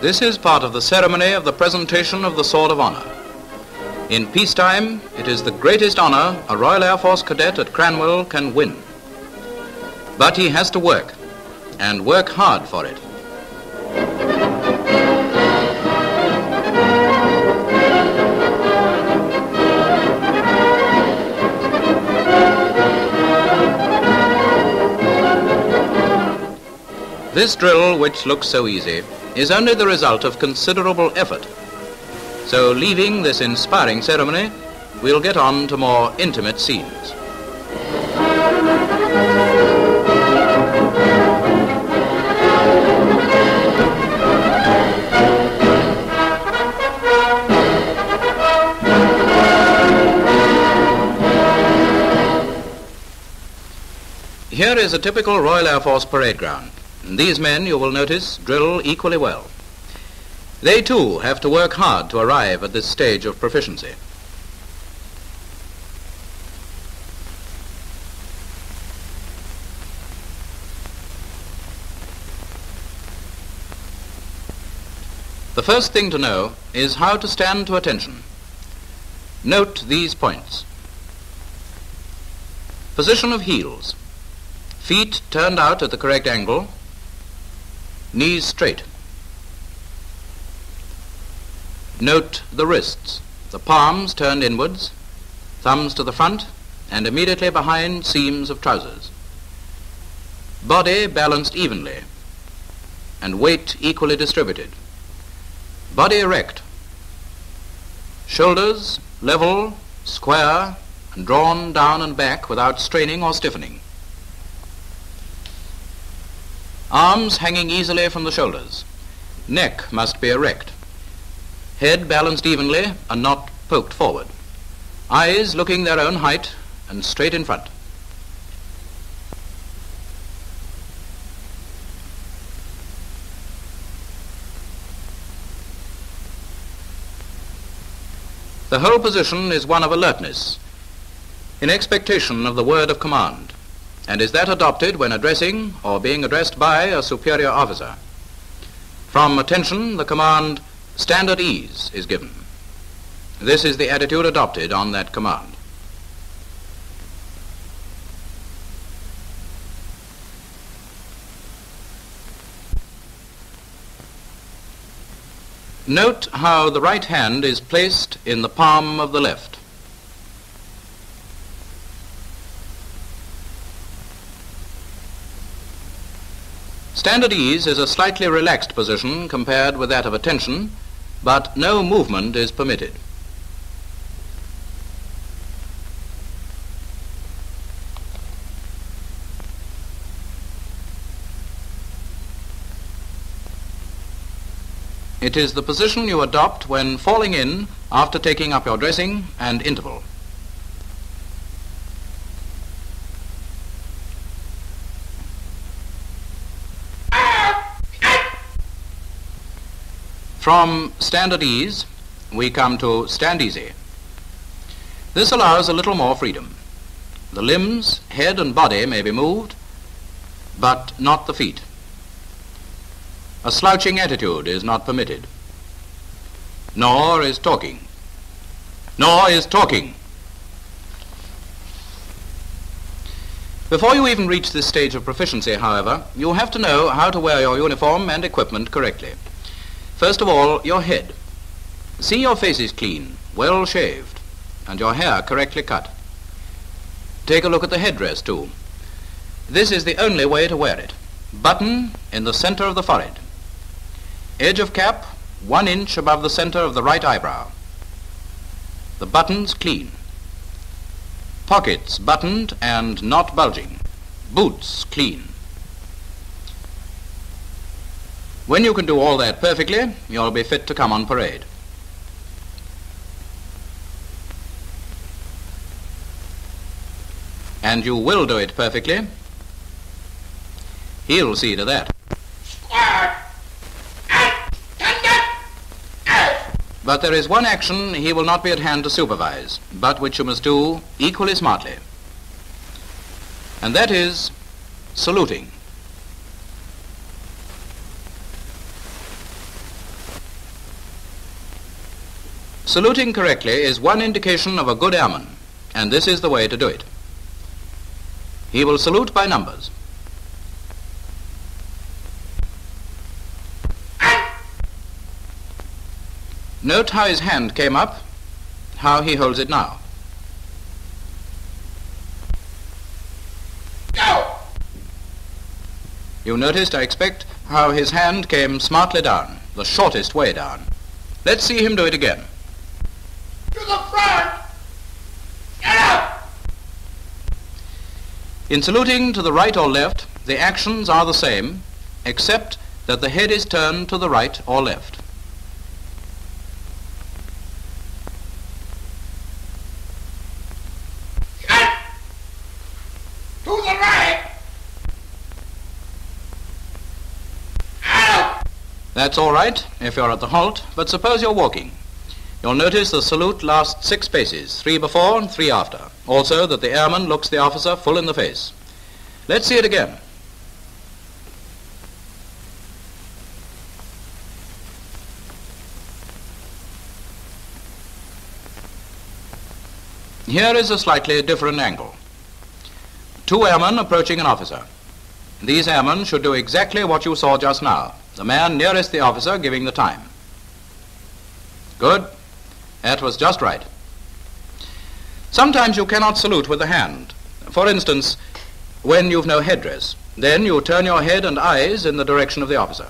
This is part of the ceremony of the presentation of the Sword of Honor. In peacetime, it is the greatest honor a Royal Air Force cadet at Cranwell can win. But he has to work, and work hard for it. This drill, which looks so easy, is only the result of considerable effort. So, leaving this inspiring ceremony, we'll get on to more intimate scenes. Here is a typical Royal Air Force parade ground. And these men, you will notice, drill equally well. They too have to work hard to arrive at this stage of proficiency. The first thing to know is how to stand to attention. Note these points. Position of heels. Feet turned out at the correct angle. Knees straight. Note the wrists, the palms turned inwards, thumbs to the front and immediately behind seams of trousers. Body balanced evenly and weight equally distributed. Body erect. Shoulders level, square and drawn down and back without straining or stiffening. Arms hanging easily from the shoulders. Neck must be erect. Head balanced evenly and not poked forward. Eyes looking their own height and straight in front. The whole position is one of alertness, in expectation of the word of command, and is that adopted when addressing or being addressed by a superior officer. From attention, the command, "Stand at ease," is given. This is the attitude adopted on that command. Note how the right hand is placed in the palm of the left. Stand at ease is a slightly relaxed position compared with that of attention, but no movement is permitted. It is the position you adopt when falling in after taking up your dressing and interval. From stand at ease, we come to stand easy. This allows a little more freedom. The limbs, head and body may be moved, but not the feet. A slouching attitude is not permitted. Nor is talking. Nor is talking. Before you even reach this stage of proficiency, however, you have to know how to wear your uniform and equipment correctly. First of all, your head. See your face is clean, well shaved, and your hair correctly cut. Take a look at the headdress too. This is the only way to wear it. Button in the center of the forehead. Edge of cap 1 inch above the center of the right eyebrow. The buttons clean. Pockets buttoned and not bulging. Boots clean. When you can do all that perfectly, you'll be fit to come on parade. And you will do it perfectly. He'll see to that. But there is one action he will not be at hand to supervise, but which you must do equally smartly. And that is saluting. Saluting correctly is one indication of a good airman, and this is the way to do it. He will salute by numbers. Note how his hand came up, how he holds it now. Go! You noticed, I expect, how his hand came smartly down, the shortest way down. Let's see him do it again. To the front! Get up! In saluting to the right or left, the actions are the same, except that the head is turned to the right or left. Cut! To the right! Out! That's all right if you're at the halt, but suppose you're walking. You'll notice the salute lasts 6 paces, 3 before and 3 after. Also that the airman looks the officer full in the face. Let's see it again. Here is a slightly different angle. 2 airmen approaching an officer. These airmen should do exactly what you saw just now, the man nearest the officer giving the time. Good. That was just right. Sometimes you cannot salute with the hand. For instance, when you've no headdress. Then you turn your head and eyes in the direction of the officer.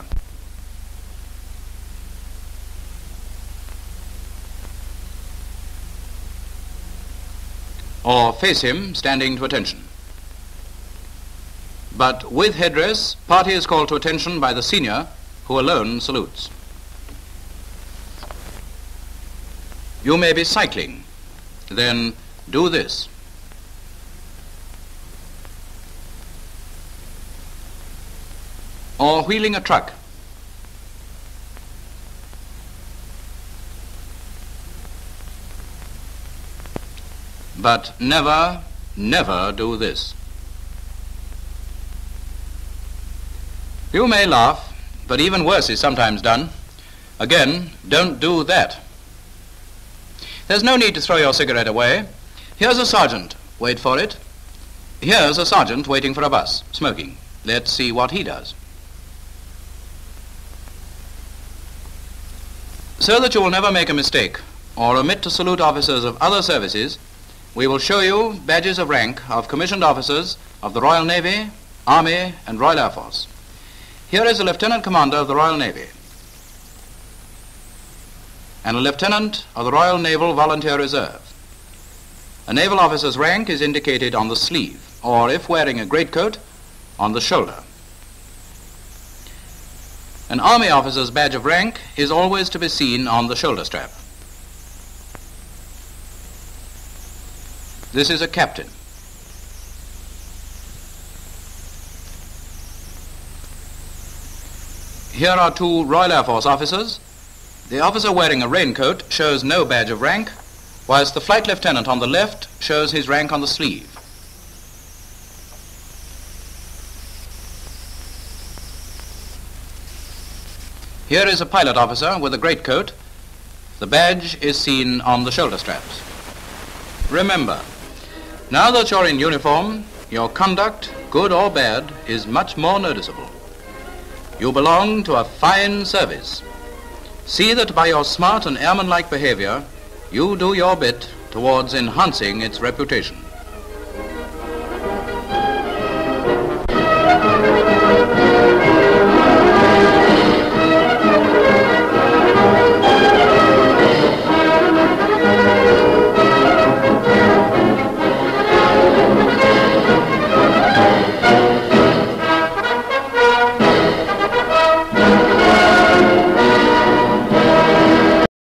Or face him, standing to attention. But with headdress, party is called to attention by the senior, who alone salutes. You may be cycling. Then do this. Or wheeling a truck. But never, never do this. You may laugh, but even worse is sometimes done. Again, don't do that. There's no need to throw your cigarette away. Here's a sergeant. Wait for it. Here's a sergeant waiting for a bus, smoking. Let's see what he does. So that you will never make a mistake or omit to salute officers of other services, we will show you badges of rank of commissioned officers of the Royal Navy, Army, and Royal Air Force. Here is a Lieutenant Commander of the Royal Navy and a Lieutenant of the Royal Naval Volunteer Reserve. A naval officer's rank is indicated on the sleeve, or if wearing a greatcoat, on the shoulder. An Army officer's badge of rank is always to be seen on the shoulder strap. This is a captain. Here are 2 Royal Air Force officers. The officer wearing a raincoat shows no badge of rank, whilst the flight lieutenant on the left shows his rank on the sleeve. Here is a pilot officer with a greatcoat. The badge is seen on the shoulder straps. Remember, now that you're in uniform, your conduct, good or bad, is much more noticeable. You belong to a fine service. See that by your smart and airman-like behavior, you do your bit towards enhancing its reputation.